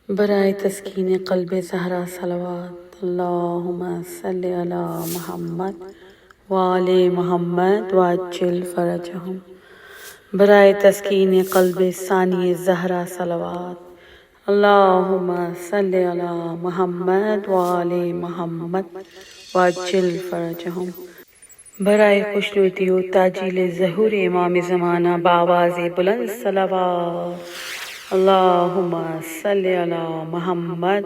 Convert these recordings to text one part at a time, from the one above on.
برائے تسکین قلب زہرا صلوات اللہم صلی علی محمد وآل محمد وعجل فرجہم۔ برائے تسکین قلب ثانی زہرا صلوات اللہم صلی علی محمد وآل محمد وعجل فرجہم۔ برائے خوشنودی و تعجیل ظہور امام زمانہ بآواز بلند صلوات اللہم صلی علی محمد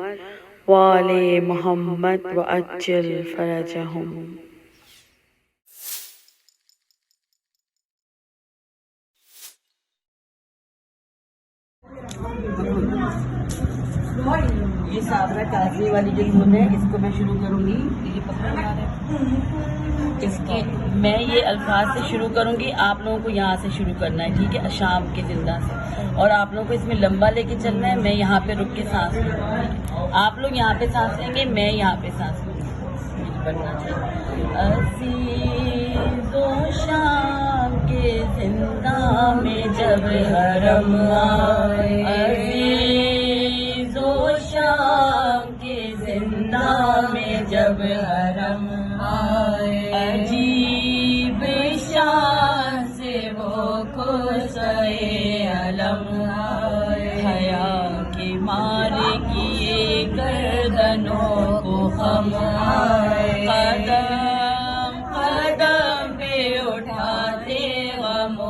وآل محمد وعجل فرجہم۔ یہ صابرہ کاغذی والی جو دھن ہے اس کو میں شروع کروں گی۔ یہ پتہ بنا رہے اس کے میں یہ الفاظ سے شروع کروں گی، آپ لوگوں کو یہاں سے شروع کرنا ہے، ٹھیک ہے، اشام کے زندہ سے، اور آپ لوگوں کو اس میں لمبا لے کے چلنا ہے۔ میں یہاں پہ رک کے سانس لوں گی، آپ لوگ یہاں پہ سانس لیں گے، میں یہاں پہ سانس لوں گی۔ مجھے پڑھنا چاہیے۔ عزیز و شام کے زندہ میں جب حرم آئے، عزیز و شام کے زندہ میں جب حرم آئے، عجیب شان سے وہ کوسے علم آئے، حیا کے مارے کیے گردنوں کو خم آئے، قدم قدم پہ اٹھاتے غم و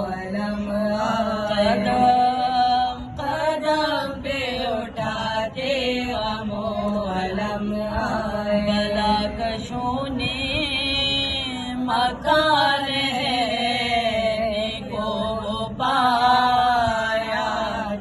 علم آئے، قدم قدم پہ اٹھاتے غم و علم آئے، بلا کشوں نے مکان ہے کو وہ پایا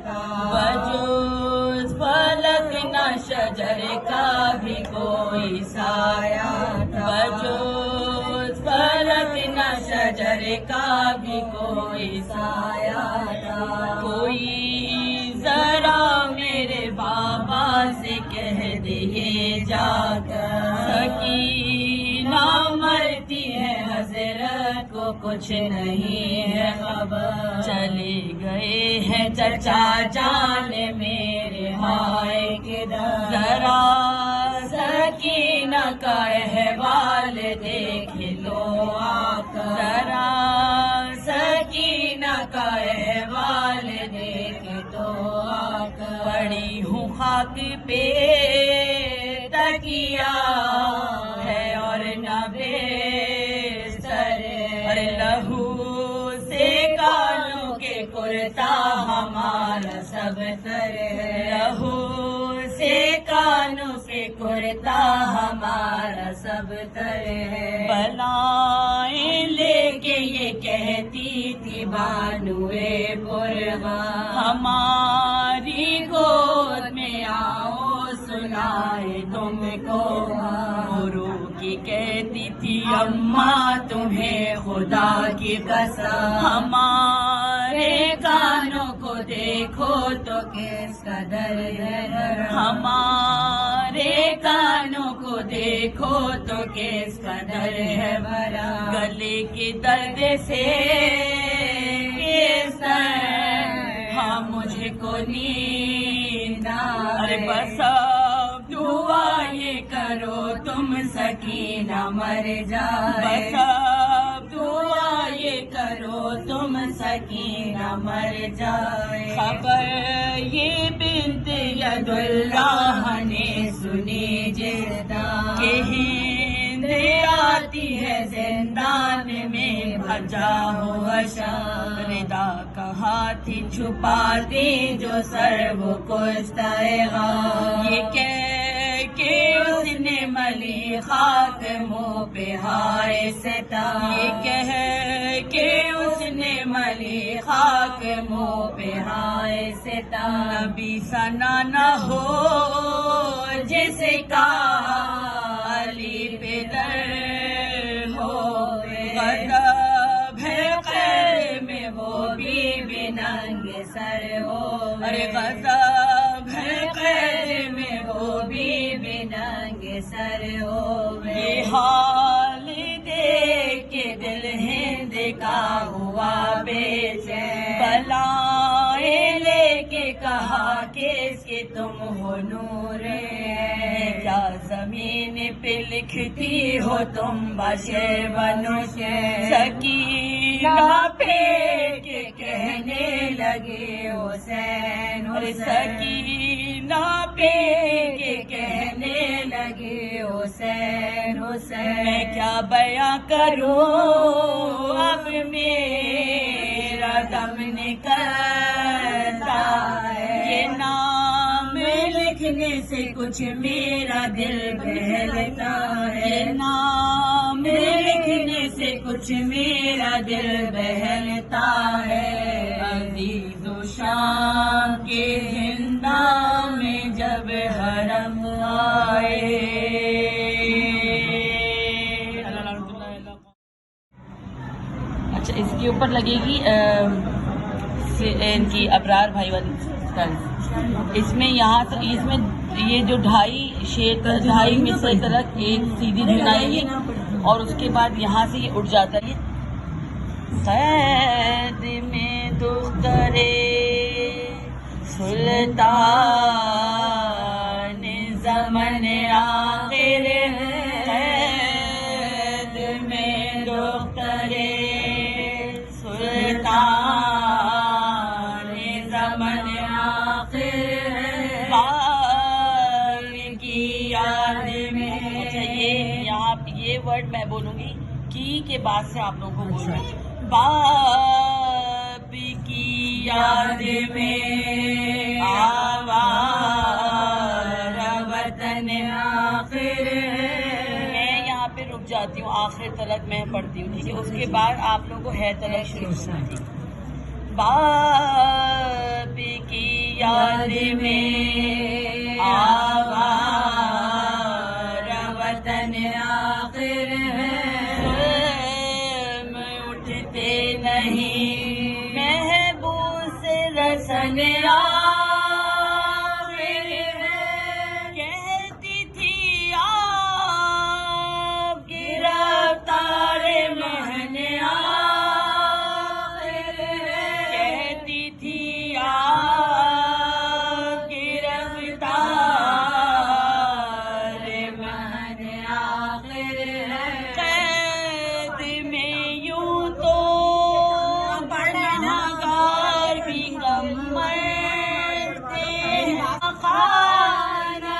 تھا، بجوز فلک نہ شجر کا بھی کوئی سایہ تھا، بجوز فلک نہ شجر کا بھی کوئی سایہ تھا، کوئی ذرا میرے بابا سے کہہ دے جا کر، سکینہ مرتی ہے حضرت کو کچھ نہیں ہے خبر، چلے گئے ہیں چچا جان میرے ہائے کدھر، ذرا سکینہ کا احوال دیکھ لو آ کر، ذرا سکینہ کا احوال دیکھ تو آ کر، پڑی ہوں خاک پہ تکیا ہے اور نہ بستر، اور لہو سے کانوں کے کرتا ہمارا سب تر، لہو سے کانوں کے کرتا ہمارا سب تر، بلائیں لے کے یہ کہتی تھی بانوئے پرغم، ہماری گود میں آؤ سنائے تم کو، گرو کی کہتی تھی اماں تمہیں خدا کی قسم، ہمارے کانوں کو دیکھو تو کس قدر ہے نرم، ہمارے کانوں کو دیکھو تو کس قدر ہے بھرا، گلے کے درد سے کس طرح ہاں مجھے کو نیند آئے، بس اب دعا یہ کرو تم سکینہ مر جائے، بس اب دعا یہ کرو تم سکینہ مر جائے، خبر یہ بنت ید اللہ نے سنی جدا کہ ہند آتی ہے زندان میں بھجا ہوا شام، ردا کا ہاتھ چھپاتی جو سر وہ کشتا ہے غم، یہ کہہ کہ اس نے ملی خاک منہ پہ ہائے ستا، یہ کہہ کہ اس نے ملی خاک منہ پہ ہائے ستا، نبی ثنا نہ ہو جس کا علی پہ در ہو، غضب ہے خیر میں وہ بھی ننگ سر ہو، ارے غضب ہے خیر میں وہ بھی ننگ سر ہو، یہ حال دیکھ کے دل ہند کا ہوا بے چین، بلائیں لے کے کہا کہ اس کے تم ہو نور، کیا زمین پہ لکھتی ہو تم بشر بنو سکینہ پہ کہ کہنے لگے حسین سکینہ پہ کہ کہنے لگے حسین حسین۔ میں کیا بیاں کروں اب میرا دم نکلتا ہے، یہ نام لکھنے سے کچھ میرا دل بہلتا ہے، یہ نام لکھنے سے کچھ میرا دل بہلتا ہے۔ عزیز و شام کے زندہ میں جب حرم آئے۔ اچھا اس کے اوپر لگے گی ان کی ابرار بھائی والی طرز، اس میں یہاں سے اس میں یہ جو ڈھائی مصرے تلک ایک سیدھی دھن آئے گی اور اس کے بعد یہاں سے یہ اٹھ جاتا ہے۔ قید میں دختر سلطان زمن آخر، قید میں دختر سلطان زمن آخر، بال کی یاد میں۔ اچھا یہاں یہ ورڈ میں بولوں گی کی کے بعد سے آپ لوگوں کو بولنا ہے۔ باپ کی یاد میں آوارہ وطن آخر، میں یہاں پہ رک جاتی ہوں، آخر تلک میں پڑھتی ہوں، ٹھیک ہے؟ اس کے بعد آپ لوگوں کو ہے تلک شروع کرنا ہے۔ باپ کی یاد میں آوارہ وطن آخر، اٹھتے نہیں محبوس رسن آخر، کہتی تھی آپ گرفتار مہن آخر، کہتی تھی آپ گرفتار مہن آخر، قید میں یوں تو گنہگار بھی کم مرتے، خانہ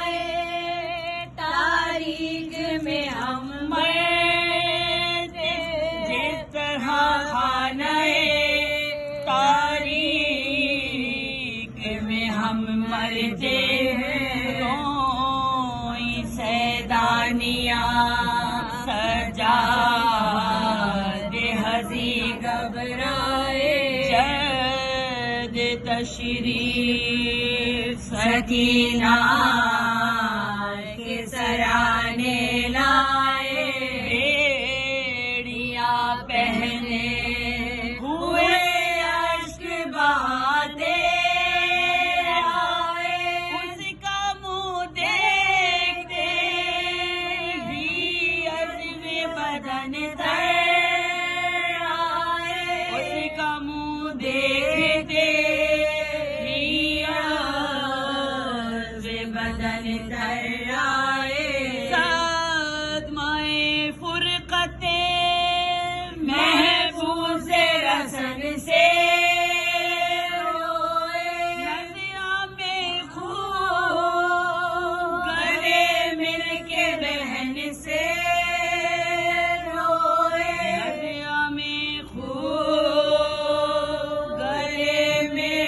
تاریخ میں ہم مرتے، جس طرح خانہ تاریخ میں ہم مرتے ہیں، روئی سیدانیاں سجاد ہزی گھبرائے، جد تشریف سکینہ کے سرانے لائے، بیڑیاں پہنے ہوئے اشک بہاتے آئے، اس کا منہ دیکھتے ہی عزم بدن تر آئے، اس کا منہ دیکھتے ہی عزم بدن تر آئے، صدمہ فرقت محفوظ رسن سے روئے، نظام خون گلے مل کے بہن سے روئے، نظام خون گلے مل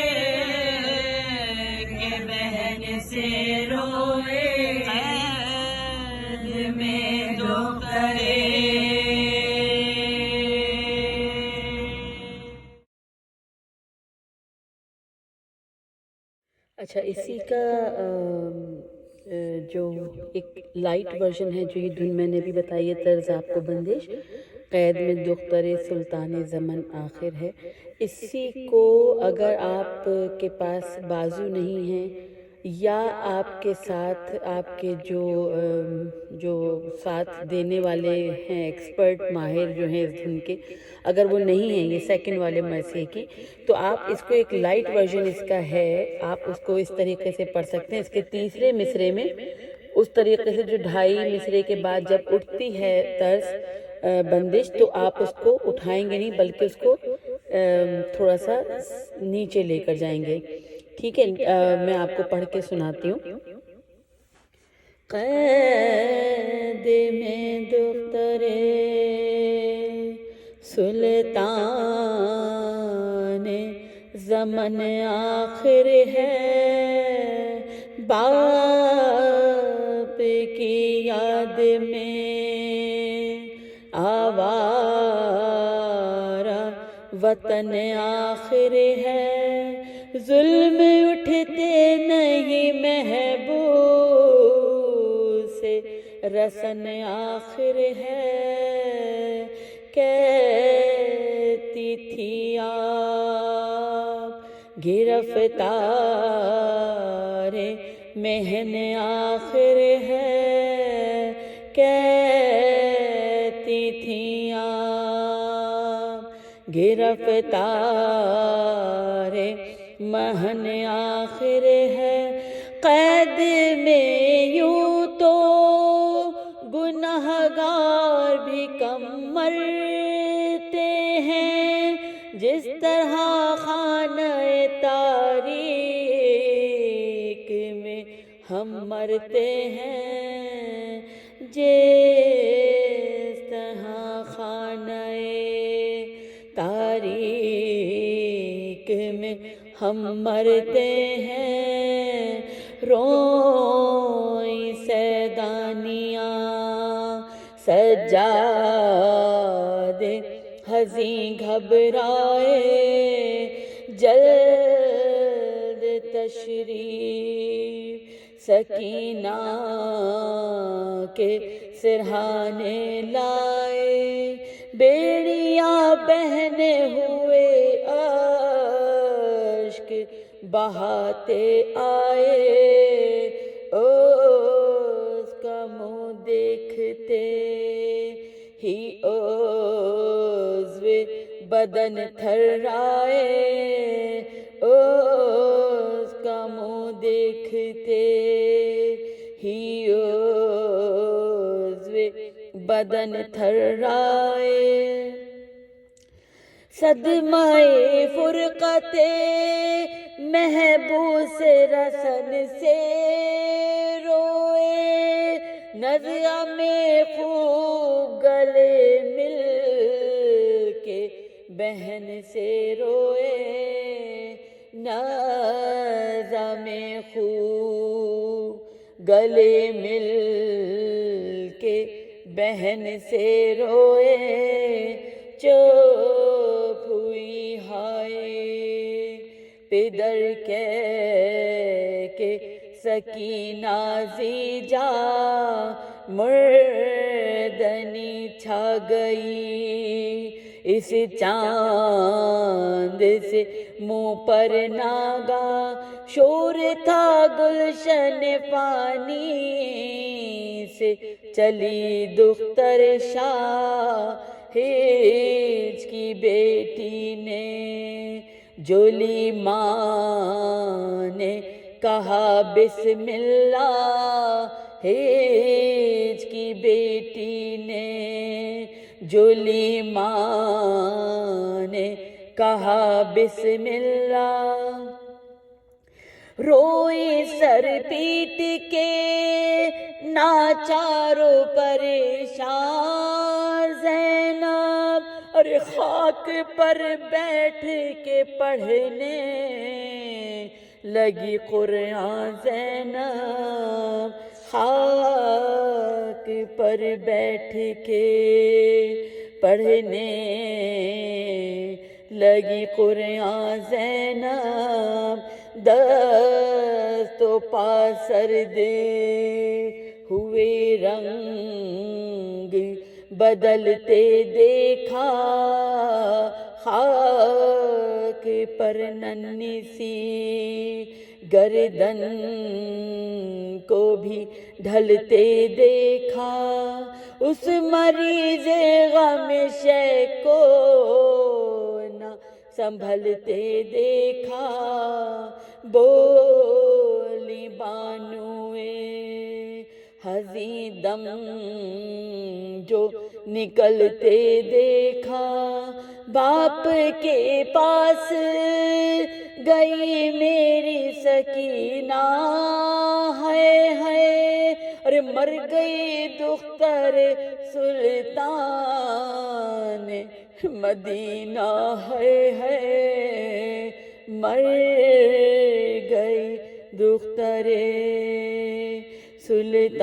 کے بہن سے روئے، قید میں دختر اچھا اسی کا جو ایک لائٹ ورژن ہے جو یہ دھن میں نے بھی بتائی ہے، طرز آپ کو بندش قید میں دختر سلطان زمن آخر ہے، اسی کو اگر آپ کے پاس بازو نہیں ہیں یا آپ کے ساتھ آپ کے جو ساتھ دینے والے ہیں ایکسپرٹ ماہر جو ہیں اس دھن کے، اگر وہ نہیں ہیں یہ سیکنڈ والے مصرے کی، تو آپ اس کو ایک لائٹ ورژن اس کا ہے، آپ اس کو اس طریقے سے پڑھ سکتے ہیں۔ اس کے تیسرے مصرے میں اس طریقے سے جو 2.5 مصرے کے بعد جب اٹھتی ہے طرز بندش، تو آپ اس کو اٹھائیں گے نہیں بلکہ اس کو تھوڑا سا نیچے لے کر جائیں گے۔ ٹھیک ہے، میں آپ کو پڑھ کے سناتی ہوں۔ قید میں دختر سلطان زمن آخر ہے، باپ کی یاد میں آوارہ وطن آخر ہے، ظلم اٹھتے نہیں محبوب سے رسن آخر ہے، کہتی تھی آپ گرفتار محن آخر ہے، کہتی تھی آپ گرفتار محن آخر ہے، قید میں یوں تو گنہگار بھی کم مرتے ہیں، جس طرح خانہ تاریک میں ہم مرتے ہیں، جس طرح خانہ تاریک میں ہم مرتے ہیں، روئی سیدانیاں سجاد حزیں گھبرائے، جلد تشریف سکینہ کے سرہانے لائے، بیڑیاں بہنے ہوئے اشک بہاتے آئے، اس کا منہ دیکھتے ہی عضو بدن تھرائے، اس کا منہ دیکھتے ہی عضو بدن تھرائے، صدمہ فرقت محبوب سے رسن سے روئے، نظم خوب گلے مل کے بہن سے روئے، نظم خوب گلے مل کے بہن سے روئے، چپ ہوئی ہائے پدر کہہ کے سکینہ زی جا، مردنی چھا گئی اس چاند سے منہ پر ناگا، شور تھا گلشن فانی سے چلی دختر شاہ ہیج کی بیٹی نے، جولی ماں نے کہا بسم اللہ، ہیج کی بیٹی نے جولی ماں نے کہا بسم اللہ، روئی سر پیٹ کے ناچارو پریشان زینب، اور خاک پر بیٹھ کے پڑھنے لگی قرآن زینب، خاک پر بیٹھ کے پڑھنے لگی قرآن زینب، دست و پا سرد ہوئے رنگ بدلتے دیکھا، خاک پر ننھی سی گردن کو بھی ڈھلتے دیکھا، اس مریض غم شے کو نہ سنبھلتے دیکھا، بولی بانوئے حزیں دم جو نکلتے دیکھا، باپ کے پاس گئی میری سکینہ، ہے ارے مر گئی دختر سلطان مدینہ، ہے مر گئی دختر سلطان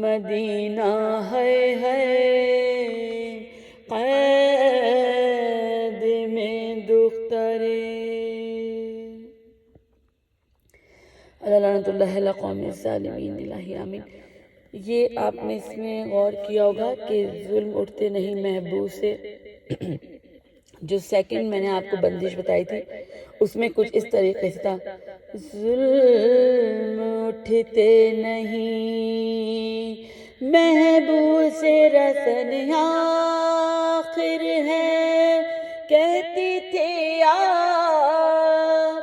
مدینہ، ہے قید میں دختر۔ اللہ لعنت اللہ علی قوم الظالمین، الہی آمین۔ یہ آپ نے اس میں غور کیا ہوگا کہ ظلم اٹھتے نہیں محبوب سے، جو سیکنڈ میں نے آپ کو بندش بتائی تھی اس میں کچھ اس طریقے سے تھا، ظلم اٹھتے نہیں محبوب سے رسن آخر ہے، کہتی تھی آپ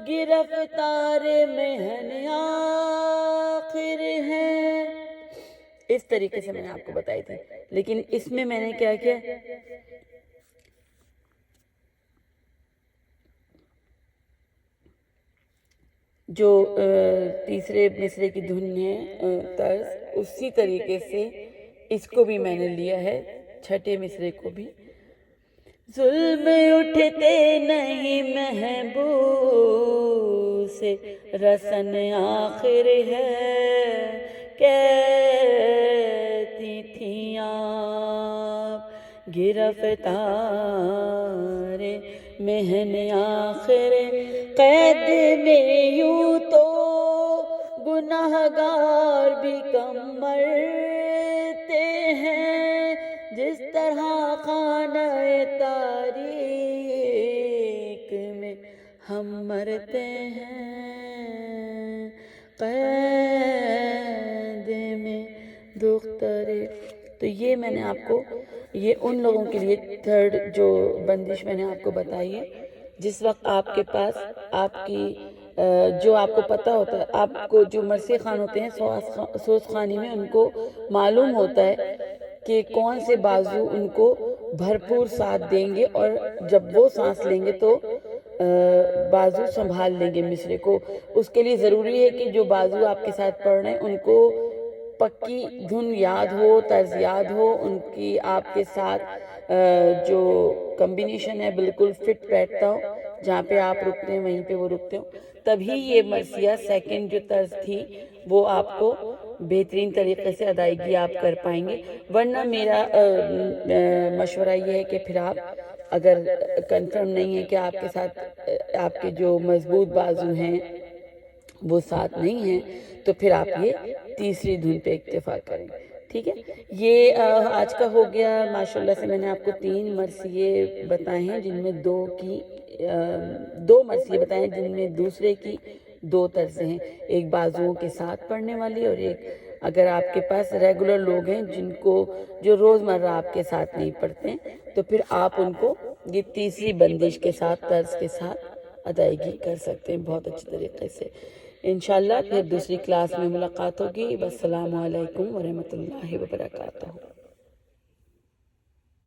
گرفتار مہن آخر ہے، اس طریقے سے میں نے آپ کو بتائی تھی۔ لیکن اس میں نے کیا کیا، جو تیسرے مصرے کی دھن ہے طرز، اسی طریقے سے اس کو بھی میں نے لیا ہے، چھٹے مصرے کو بھی۔ ظلم اٹھتے نہیں محبوب سے رسن آخر ہے، کہتی تھیں آپ گرفتار مہن آخر، قید میں یوں تو گناہگار بھی کم مرتے ہیں، جس طرح خانہ تاریک میں ہم مرتے ہیں، قید میں دختر۔ تو یہ میں نے آپ کو، یہ ان لوگوں کے لیے تھرڈ جو بندش میں نے آپ کو بتائی ہے، جس وقت آپ کے پاس آپ کی جو آپ کو پتہ ہوتا ہے، آپ کو جو مرثیہ خان ہوتے ہیں سوز خانی میں، ان کو معلوم ہوتا ہے کہ کون سے بازو ان کو بھرپور ساتھ دیں گے، اور جب وہ سانس لیں گے تو بازو سنبھال لیں گے مصرے کو۔ اس کے لیے ضروری ہے کہ جو بازو آپ کے ساتھ پڑھ رہے ہیں ان کو پکی دھن یاد ہو، طرز یاد ہو، ان کی آپ کے ساتھ جو کمبینیشن ہے بالکل فٹ بیٹھتا ہو، جہاں پہ آپ رکتے ہیں وہیں پہ وہ رکتے ہو، تبھی یہ مرثیہ سیکنڈ جو طرز تھی وہ آپ کو بہترین طریقے سے ادائیگی آپ کر پائیں گے۔ ورنہ میرا مشورہ یہ ہے کہ پھر آپ اگر کنفرم نہیں ہے کہ آپ کے ساتھ آپ کے جو مضبوط بازو ہیں وہ ساتھ نہیں ہیں، تو پھر آپ یہ تیسری دھن پہ اکتفا کریں، ٹھیک ہے۔ یہ آج کا ہو گیا ماشاءاللہ سے، میں نے آپ کو 3 مرثیے بتائے ہیں جن میں 2 مرثیے بتائے ہیں جن میں دوسرے کی 2 طرزیں ہیں، ایک بازوؤں کے ساتھ پڑھنے والی، اور ایک اگر آپ کے پاس ریگولر لوگ ہیں جن کو جو روزمرہ آپ کے ساتھ نہیں پڑھتے ہیں، تو پھر آپ ان کو یہ تیسری بندش کے ساتھ طرز کے ساتھ ادائیگی کر سکتے ہیں بہت اچھی طریقے سے۔ انشاءاللہ پھر دوسری کلاس میں ملاقات ہوگی۔ والسلام علیکم ورحمۃ اللہ وبرکاتہ۔